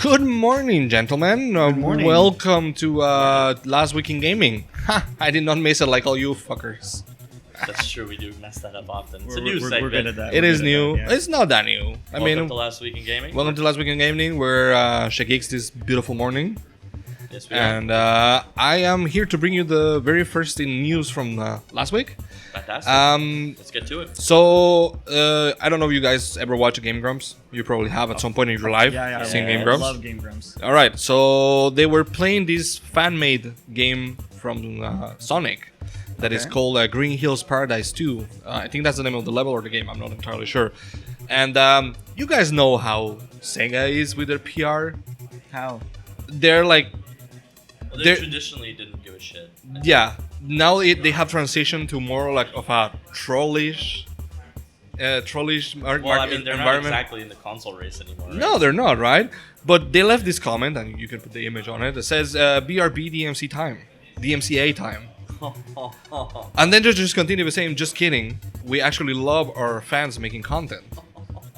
Good morning, gentlemen. Good morning. Welcome to Last Week in Gaming. Ha! I did not miss it like all you fuckers. That's true, we do mess that up often. It's a We're new segment. We're good at that. It We're is good at new. that, yeah. It's not that new. Welcome to Last Week in Gaming. welcome to Last Week in Gaming. We're Shagix this beautiful morning. Yes, we are. And I am here to bring you the very first news from last week. Fantastic. Let's get to it. So, I don't know if you guys ever watch Game Grumps. You probably have at some point in your life seen Game Grumps. I love Game Grumps. All right, so they were playing this fan-made game from Sonic that is Okay. called Green Hills Paradise 2. I think that's the name of the level or the game. I'm not entirely sure. And you guys know how Sega is with their PR. How? They're like, Well, they They're- traditionally didn't give a shit. yeah. Now they have transitioned to more like of a trollish Well, I mean, they're not environment. exactly in the console race anymore. Right? No, they're not, right? But they left this comment, and you can put the image on it. It says BRB DMC time, DMCA time. And then they just continue with saying, just kidding. We actually love our fans making content.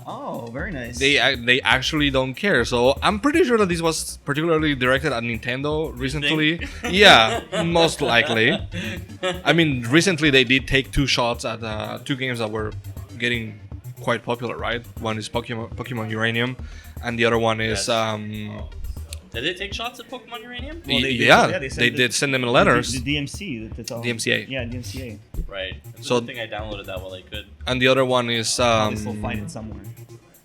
Oh, very nice. They actually don't care. So I'm pretty sure that this was particularly directed at Nintendo recently. Yeah, most likely. I mean, recently they did take two shots at two games that were getting quite popular, right? One is Pokemon Uranium, and the other one is Yes. Did they take shots at Pokemon Uranium? Well, they did- yeah, yeah, they did send them letters. The DMC. That's all. DMCA. Yeah, DMCA. Right. It's So- a good thing I downloaded that while I could, And the other one is They still find it somewhere.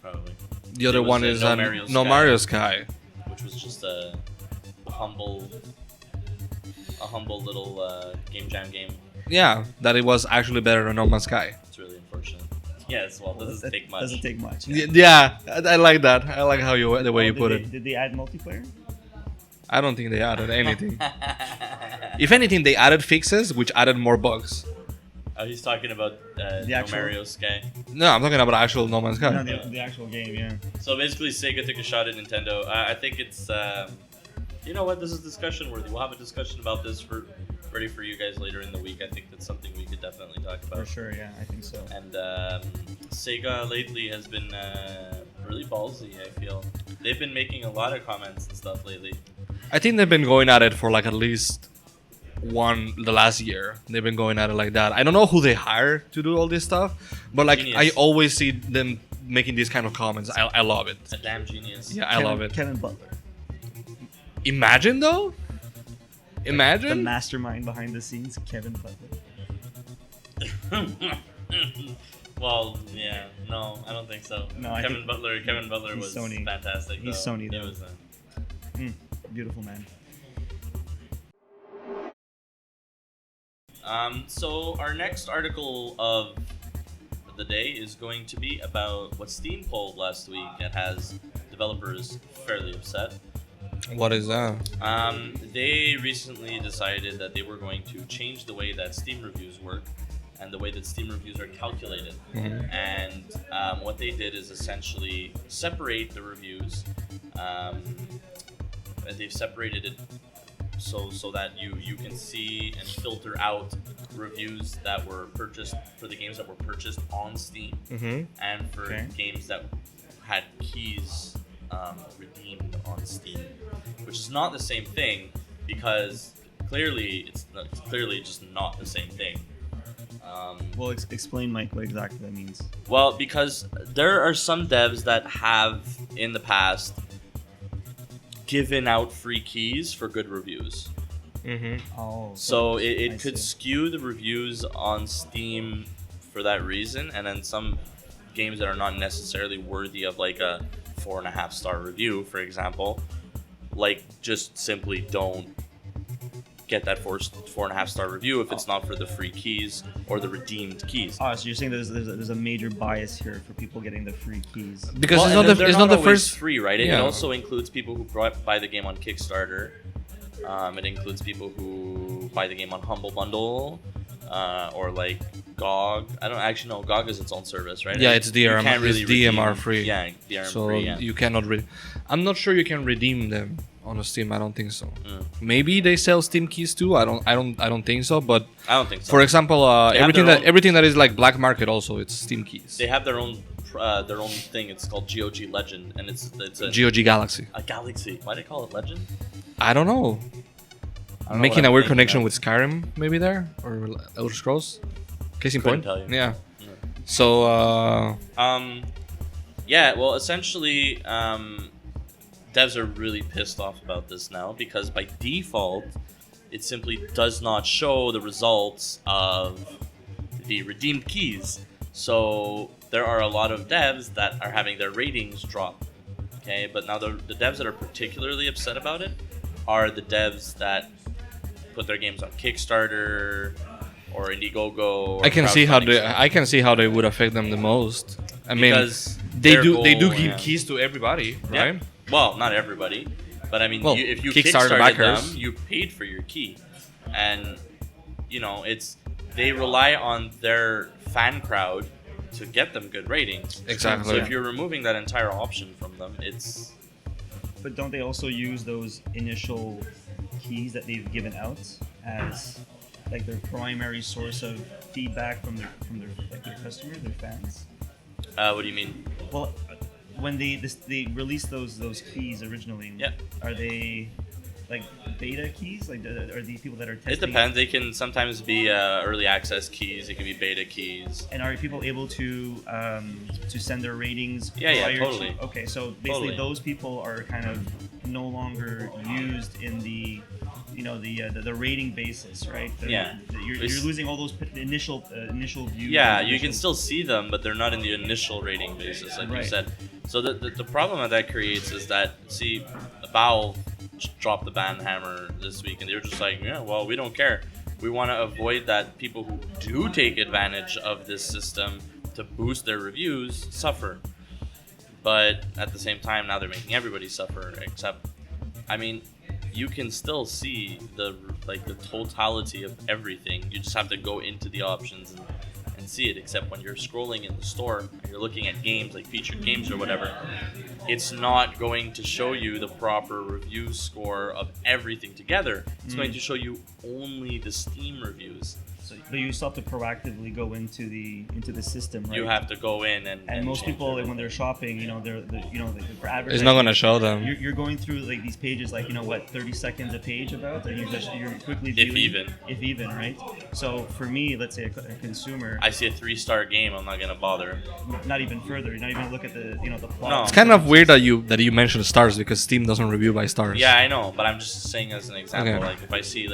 probably. the other It was, one uh, is No Mario No Sky. Mario Sky. Which was just a humble little game jam game. Yeah, that it was actually better than No Man's Sky. It's really unfortunate. Yes, well, it doesn't take much. Doesn't take much. Yeah, I like that. I like how the way you put it. Did they add multiplayer? I don't think they added anything. If anything, they added fixes, which added more bugs. Oh, he's talking about No actual- Mario Sky. No, I'm talking about actual No Man's Sky. No, Yeah. the actual game. Yeah. So basically, Sega took a shot at Nintendo. I think it's, you know what, this is discussion worthy. We'll have a discussion about this ready for you guys later in the week. I think that's something we could definitely talk about. For sure. Yeah, I think so. And Sega lately has been really ballsy, I feel. They've been making a lot of comments and stuff lately. I think they've been going at it for like at least the last year. They've been going at it like that. I don't know who they hire to do all this stuff, but like Genius. I always see them making these kind of comments. I love it. A damn genius. Yeah, I love it. Kevin Butler, Imagine though. the Imagine. mastermind behind the scenes, Kevin Butler. Well, yeah, no, I don't think so. No, I Kevin think Butler he's was Sony. fantastic. He's though. Sony, He though. was, Beautiful man. So our next article of the day is going to be about what Steam pulled last week and has developers fairly upset. What is that? They recently decided that they were going to change the way that Steam reviews work and the way that Steam reviews are calculated. Mhm. And what they did is essentially separate the reviews. And they've separated it so that you can see and filter out reviews that were purchased for the games that were purchased on Steam Mm-hmm. and for Okay. games that had keys redeemed on Steam, which is not the same thing because clearly it's clearly just not the same thing. Well, explain, Mike, what exactly that means. Well, because there are some devs that have in the past given out free keys for good reviews. Mm-hmm. Oh. So I it could see. skew the reviews on Steam for that reason, and then some games that are not necessarily worthy of like a 4.5 star review, for example, like just simply don't get that 4.5 star review if it's not for the free keys or the redeemed keys. Oh, so you're saying there's a major bias here for people getting the free keys. Because Well, it's and not they're it's not the always first. free, right? It Yeah. also includes people who buy the game on Kickstarter. It includes people who buy the game on Humble Bundle, or like GOG. I don't actually know. GOG is its own service, right? Yeah, it's DRM. You can't It's DMR redeem- free. Yeah, DRM So free. Yeah. you cannot I'm not sure you can redeem them on Steam. I don't think so. Mm. Maybe they sell Steam keys too. I don't think so. But I don't think so. for example, They have everything their that own- everything that is like black market also it's Steam keys. They have their own their own thing. It's called GOG Legend, and it's a GOG Galaxy. a galaxy. Why do they call it Legend? I don't know. I don't know Making what a I'm weird thinking connection of. with Skyrim, maybe there, or Elder Scrolls. Case in Couldn't point. tell you. Yeah. So Yeah, well, essentially, devs are really pissed off about this now because by default, it simply does not show the results of the redeemed keys. So there are a lot of devs that are having their ratings drop. Okay, but now the devs that are particularly upset about it are the devs that put their games on Kickstarter or Indiegogo. Or I can see how crowdfunding sites. I can see how they would affect them the most. I mean, Because they their do goal, give yeah. keys to everybody, right? Yeah. Well, not everybody, but I mean, Well, if you Kickstarter kickstarted backers. them, you paid for your key, and they rely on their fan crowd to get them good ratings. Exactly. So if you're removing that entire option from them, it's But don't they also use those initial keys that they've given out as like their primary source of feedback from their like their customers, their fans? what do you mean? Well, when they released those keys originally, Yeah. are they like beta keys? Like are these people that are testing? It depends. They can sometimes be early access keys. It can be beta keys. And are people able to send their ratings? Yeah, prior totally. To, okay, so basically Totally. those people are kind of no longer used in the the rating basis, right? Yeah. You're losing all those initial views. Yeah, and you can initial- still see them, but they're not in the initial rating basis, like you Right. said. So the problem that creates is that, see, Valve dropped the ban hammer this week, and they were just like, yeah, well, we don't care. We want to avoid that people who do take advantage of this system to boost their reviews suffer. But at the same time, now they're making everybody suffer, except, I mean, you can still see the totality of everything. You just have to go into the options and see it, except when you're scrolling in the store and you're looking at games like featured games or whatever, it's not going to show you the proper review score of everything together. It's going to show you only the Steam reviews. So, but you still have to proactively go into the system, right? You have to go in and most change people, like, everything. when they're shopping, they're for advertising. It's not gonna show them. You're going through like these pages, like 30 seconds a page about, and you're quickly If viewing, even. if even, right? So for me, let's say a consumer, I see a 3-star game, I'm not gonna bother. not even further, you're not even gonna look at the the plot. No. It's kind of weird that you mentioned stars because Steam doesn't review by stars. Yeah, I know, but I'm just saying as an example. Okay. Like if I see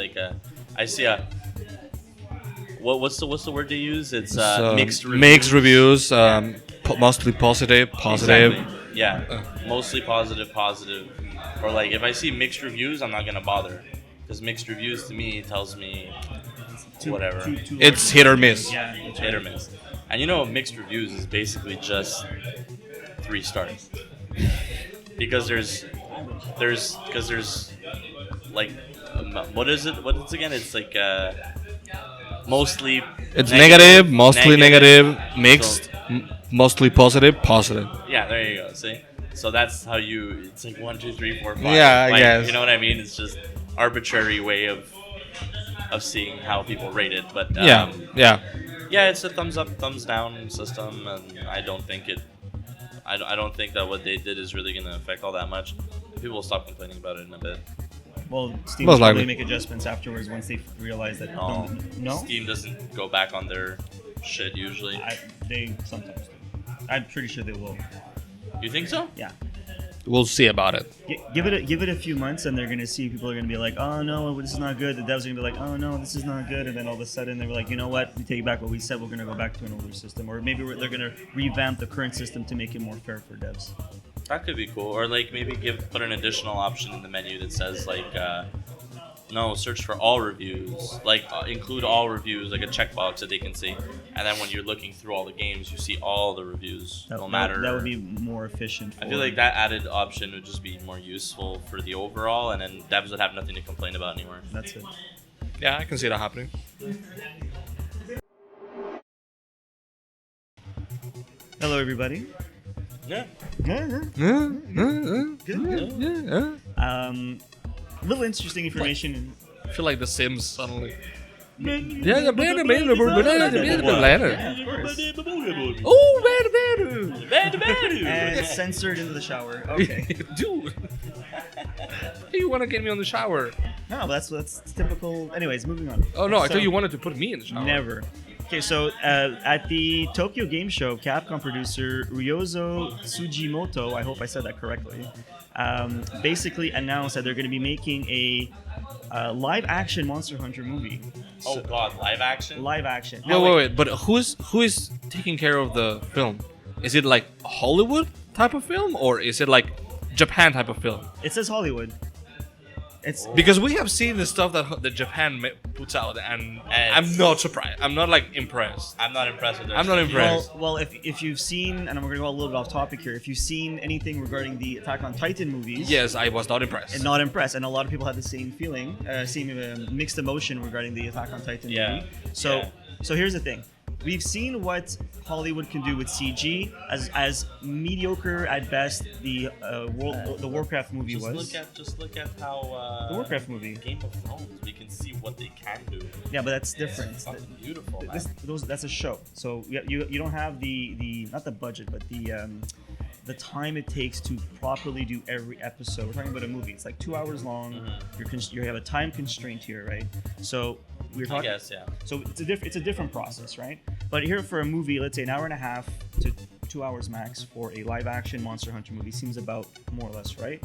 what's the word they use? It's mixed reviews. Mixed reviews, mostly positive. Exactly. Yeah, mostly positive. Or like if I see mixed reviews, I'm not gonna bother, because mixed reviews to me tells me whatever. Too It's large. hit or miss. Yeah, that's Hit or right. miss. And mixed reviews is basically just 3 stars, because there's like what is it? What is it again? It's like mostly. It's negative, mostly negative, mixed, mostly positive. Yeah, there you go. See, so that's how it's like 1, 2, 3, 4, 5. Yeah, I like, guess. You know what I mean? It's just arbitrary way of seeing how people rate it. But Yeah. yeah, it's a thumbs up, thumbs down system, and I don't think that what they did is really gonna affect all that much. People will stop complaining about it in a bit. Well, Steam Most will probably likely. make adjustments afterwards once they realize that. No, No. Steam doesn't go back on their shit usually. They sometimes do. I'm pretty sure they will. You think so? Yeah. We'll see about it. Give it a few months, and they're gonna see people are gonna be like, oh no, this is not good. The devs are gonna be like, oh no, this is not good, and then all of a sudden they're like, you know what? We take back what we said. We're gonna go back to an older system, or maybe they're gonna revamp the current system to make it more fair for devs. That could be cool. Or like maybe put an additional option in the menu that says like no, search for all reviews. Like include all reviews, like a checkbox that they can see. And then when you're looking through all the games, you see all the reviews, no matter. That would be more efficient. I feel like that added option would just be more useful for the overall, and then devs would have nothing to complain about anymore. That's it. Yeah, I can see that happening. Hello, everybody. Yeah. Little interesting information. I feel like The Sims suddenly. Yeah, the banana, banana, Yeah, of course. Oh, banana, And censored into the shower. Okay. dude. You want to get me on the shower? No, that's typical. Anyways, moving on. Oh no, I So- thought you wanted to put me in the shower. Never. Okay, so at the Tokyo Game Show, Capcom producer Ryozo Tsujimoto, I hope I said that correctly, basically announced that they're going to be making a live-action Monster Hunter movie. Oh God, live action. Live action. Wait. But who is taking care of the film? Is it like a Hollywood type of film, or is it like Japan type of film? It says Hollywood. It's Because we have seen the stuff that Japan puts out, and I'm not surprised. I'm not like impressed. I'm not impressed with this. I'm not impressed. well, if you've seen, and we're gonna go a little bit off topic here. If you've seen anything regarding the Attack on Titan movies, Yes, I was not impressed. and not impressed, and a lot of people had the same feeling, same mixed emotion regarding the Attack on Titan Yeah. movie. So, Yeah. so here's the thing: we've seen what Hollywood can do with CG, as mediocre at best the the Warcraft movie Just was. look at how The Warcraft movie. Game of Thrones. We can see what they can do. Yeah, but that's different. It's fucking beautiful, man. That's a show. So you don't have the not the budget, but the time it takes to properly do every episode. We're talking about a movie. It's like 2 hours long. You have a time constraint here, right? So we're I talking. guess, yeah. So it's a different process, right? But here for a movie, let's say an hour and a half to 2 hours max for a live action Monster Hunter movie seems about more or less right.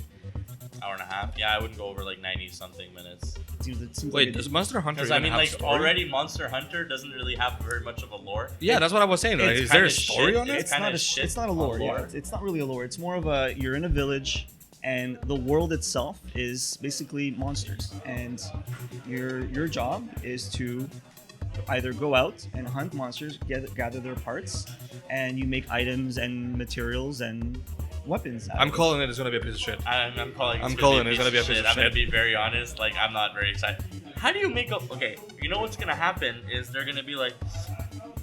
Hour and a half. Yeah, I wouldn't go over like 90 something minutes. It seems Wait, like does Monster Hunter Because even I mean, have like story? already Monster Hunter doesn't really have very much of a lore. Yeah, that's what I was saying. Like, it's is there a kinda story shit. on it? It's kinda shit it's not a lore. on lore. Yeah, it's not really a lore. It's more of a you're in a village, and the world itself is basically monsters, and your job is to either go out and hunt monsters, gather their parts, and you make items and materials and weapons. Out I'm of it. calling it. It's gonna be a piece of shit. I'm calling. I'm calling it's gonna be a piece of I'm gonna shit. be very honest. Like, I'm not very excited. How do you make up? Okay, you know what's gonna happen is they're gonna be like,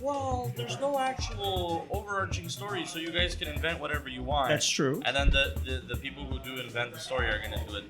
well, there's no actual overarching story, so you guys can invent whatever you want. That's true. And then the people who do invent the story are gonna do a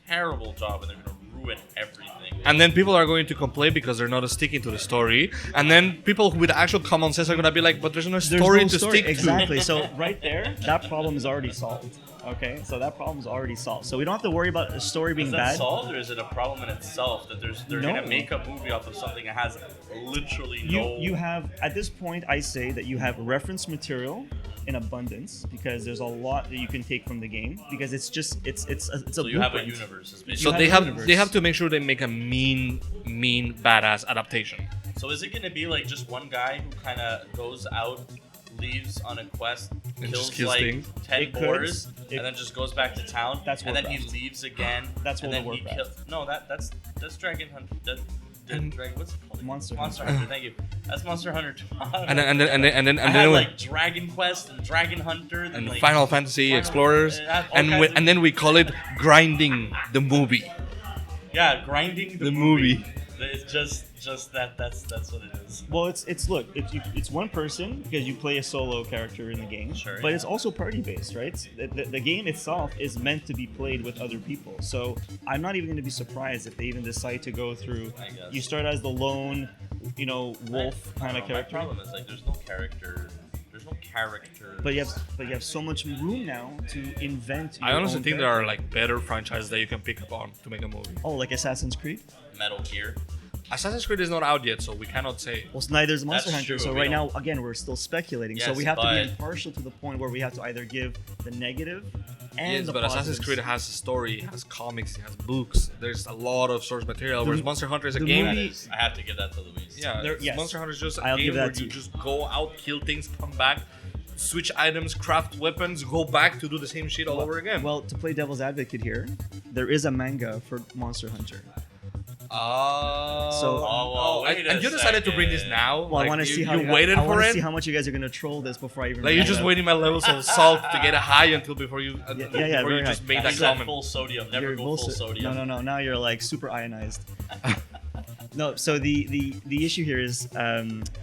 terrible job, and they're gonna ruin everything. And then people are going to complain because they're not sticking to the story. And then people with actual common sense are gonna be like, "But there's no There's story no to story. stick Exactly. So right there, that problem is already solved. Okay, so that problem's already solved. So we don't have to worry about the story being Is that bad. solved, or is it a problem in itself that they're No. gonna make a movie off of something that has literally no? You have at this point, I say that you have reference material in abundance because there's a lot that you can take from the game because it's a So you have a blueprint. universe. Is So basically. have they a have universe. they have to make sure they make a mean badass adaptation. So is it gonna be like just one guy who kind of goes out, leaves on a quest, And kills just kills like things? 10 It could. boars, It- and then just goes back to town? That's and then he Warcraft. leaves again. That's and World then of he Warcraft. kills. No, that's Dragon Hunter. Dragon. What's it called? Monster Monster Hunter. Hunter. Thank you. That's Monster Hunter. And then I had like Dragon Quest and Dragon Hunter and like, Final Fantasy Final- Explorers, it had all and kinds of- and then we call it grinding the movie. yeah, grinding the movie. It's just that's what it is. Well, it's one person because you play a solo character in the game, Sure, but yeah. it's also party based, right? The game itself is meant to be played with other people. So I'm not even going to be surprised if they even decide to go through. I guess. You start as the lone, wolf kind of My character, problem is like there's no character. There's no character. but you have so much room now to invent. I your honestly own think there character. are like better franchises that you can pick up on to make a movie. Oh, like Assassin's Creed. Metal Gear. Assassin's Creed is not out yet, so we cannot say. Well, neither is Monster That's Hunter. true, So we right now, don't- again, we're still speculating. so Yes, we have to be but- impartial to the point where we have to either give the negative and Yes, the but Assassin's positives. Creed has a story, it has comics, it has books. There's a lot of source material. Whereas Monster Hunter is a the game. movie- I have to give that to Luis. Yeah, Yes. Monster Hunter is just a I'll game give that where to you you. just go out, kill things, come back, switch items, craft weapons, go back to do the same shit all over again. Well, to play devil's advocate here, there is a manga for Monster Hunter. So, well, wait and a you decided to bring this second. now. Well, like, I want to you, see how you waited I for wanna it. see how much you guys are gonna troll this before I even. Like you're bring it just up. waiting my levels of salt to get a high until before you Yeah, before very you just high. made that He's at comment. full sodium. Never You're go full bullshit. sodium. No. Now you're like super ionized. No, so the issue here is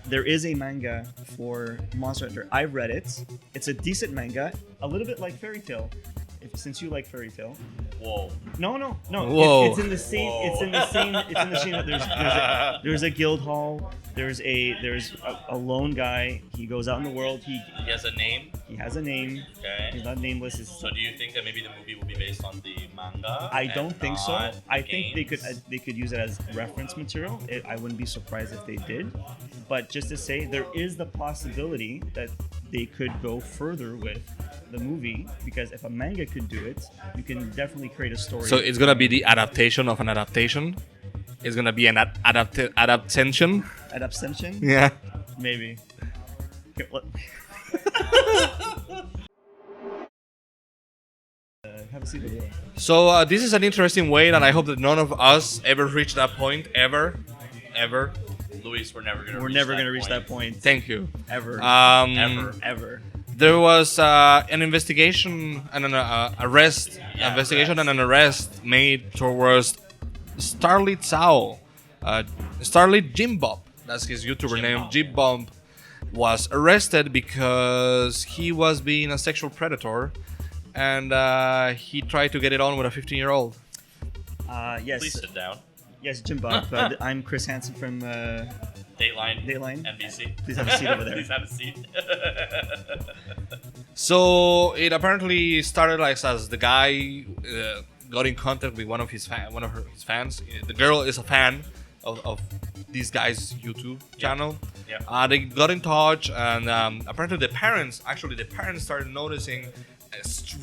there is a manga for Monster Hunter. I've read it. It's a decent manga, a little bit like Fairy Tail. since you like fairy tale. Whoa. No. Whoa. It's in the same. Whoa. It's in the same. It's in the same. There's a guild hall. There's a lone guy. He goes out in the world. He has a name. He has a name. Okay. He's not nameless. So do you think that maybe the movie will be based on the manga? I don't think so. not I the think games? they could use it as reference material. I wouldn't be surprised if they did. But just to say, there is the possibility that they could go further with the movie, because if a manga could do it, you can definitely create a story. So it's gonna be the adaptation of an adaptation. It's gonna be an adaptation. Adaptation? Yeah. Maybe. Okay, have a seat over there. So this is an interesting way, and I hope that none of us ever reach that point ever. Luis, we're never gonna. We're never gonna reach that point. Thank you. Ever. Ever. There was an investigation and an arrest. Yeah, investigation arrest. and an arrest made towards Starlit Sao. Starlit Jim Bob. That's his YouTuber Jim name. Bob, Jim Bob was arrested because he was being a sexual predator, and he tried to get it on with a 15-year-old. Yes. Please sit down. Yes, Jim Bob. I'm Chris Hansen from Dateline. Dateline. NBC. Please have a seat over there. Please have a seat. So it apparently started like as the guy got in contact with one of his fans. The girl is a fan of this guy's YouTube channel. Yeah. They got in touch, and apparently the parents started noticing a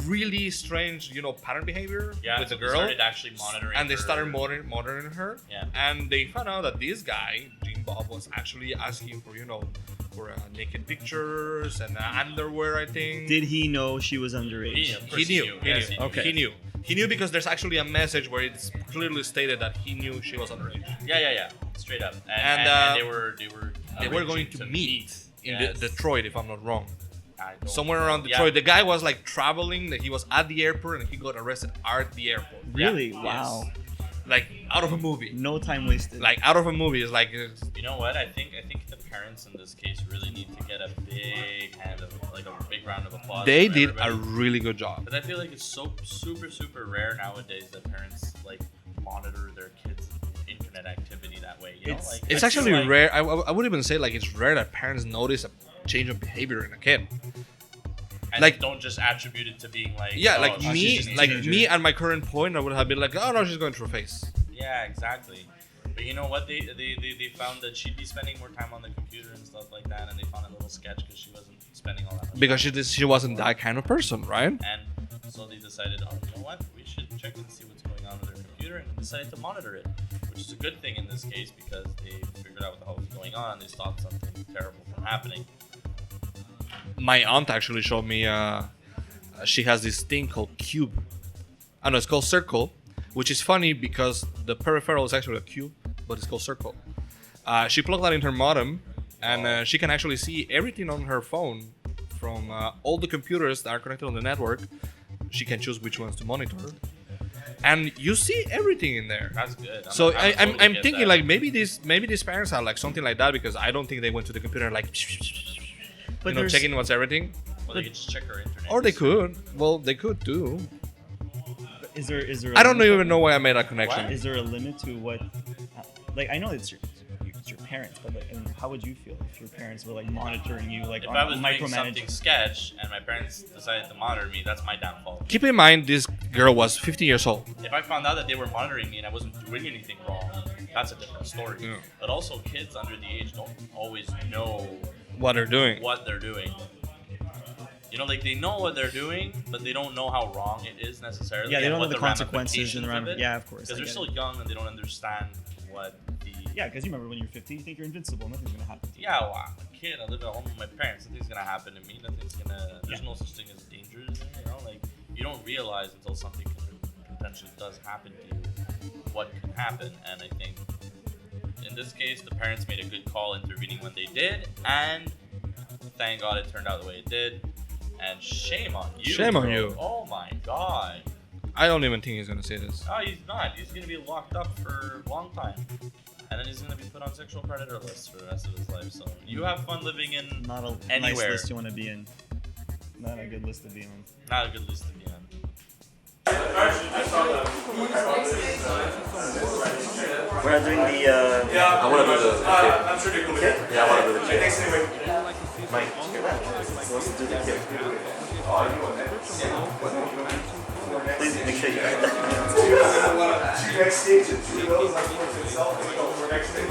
really strange, pattern behavior Yeah, with the so girl. They started actually monitoring. And they her. started monitoring her. Yeah. And they found out that this guy, Jim Bob, was actually asking for naked pictures and underwear, I think. Did he know she was underage? Of course He knew. Yes, he knew. Okay. He knew. He knew because there's actually a message where it's clearly stated that he knew she was underage. Yeah. Straight up. And, And They were going to meet in Yes. Detroit, if I'm not wrong. I don't Somewhere around know. Detroit. Yeah. The guy was like traveling. He was at the airport and he got arrested at the airport. Really? Yeah. Wow. Like out of a movie. No time wasted. Like out of a movie. It's like You know what? I think the parents in this case really need to get a big round of applause. they from did everybody. a really good job. Because I feel like it's so super rare nowadays that parents like monitor their kids' internet activity that way. You know, It's- like It's I actually feel like- rare. I would even say like it's rare that parents notice a change of behavior in a kid. and like- don't just attribute it to being like Yeah, oh, like she's me, just a like teenager. me at my current point, I would have been like, oh no, she's going through a phase. Yeah, exactly. But you know what? They found that she'd be spending more time on the computer and stuff like that, and they found a little sketch because she wasn't spending all that much Because time. she wasn't that kind of person, right? And so they decided, oh, you know what? We should check and see what's going on with her computer, and decided to monitor it, which is a good thing in this case because they figured out what the hell was going on and they stopped something terrible from happening. My aunt actually showed me. She has this thing called Cube. I know it's called Circle, which is funny because the peripheral is actually a cube, but it's called Circle. She plugged that in her modem, and she can actually see everything on her phone from all the computers that are connected on the network. She can choose which ones to monitor, and you see everything in there. That's good. So I I'm totally get thinking that. like maybe these parents are like something like that because I don't think they went to the computer and like But there's- checking what's everything. Well, they could just check her internet. Or they history. could. Well, they could too. Is there? I don't even know why I made that connection. What? Is there a limit to what? Like I know it's your parents, but like, and how would you feel if your parents were like monitoring you, like If I was doing micromanaging? something sketch and my parents decided to monitor me, that's my downfall. Keep in mind, this girl was 15 years old. If I found out that they were monitoring me and I wasn't doing anything wrong, that's a different story. Yeah. But also, kids under the age don't always know What they're doing. what they're doing. You know, like they know what they're doing, but they don't know how wrong it is necessarily. Yeah, they and don't know what the consequences and ramifications of it. yeah, of course. Because I they're get still it. young and they don't understand what the. Yeah, because you remember when you're 15, you think you're invincible. Nothing's gonna happen to you. Yeah, well, I'm a kid. I live at home with my parents. Nothing's gonna happen to me. Nothing's gonna. There's no such thing as dangers. You know, like you don't realize until something potentially does happen to you what can happen. And I think in this case, the parents made a good call intervening when they did, and thank God it turned out the way it did. And shame on you. Shame on bro. you. Oh my God. I don't even think he's gonna say this. Oh, he's not. He's gonna be locked up for a long time. And then he's gonna be put on sexual predator lists for the rest of his life. So you have fun living in Not a nice Anywhere. list you want to be in. Not a good list to be on. not a good list to be on. We're not doing the. I want to do the kid. Kid? Yeah, I want to do the kid. Mike, hear that? He wants to do the kid. Please make sure you hear that. Two next stage and 2 of those, like, for itself, and go for next thing.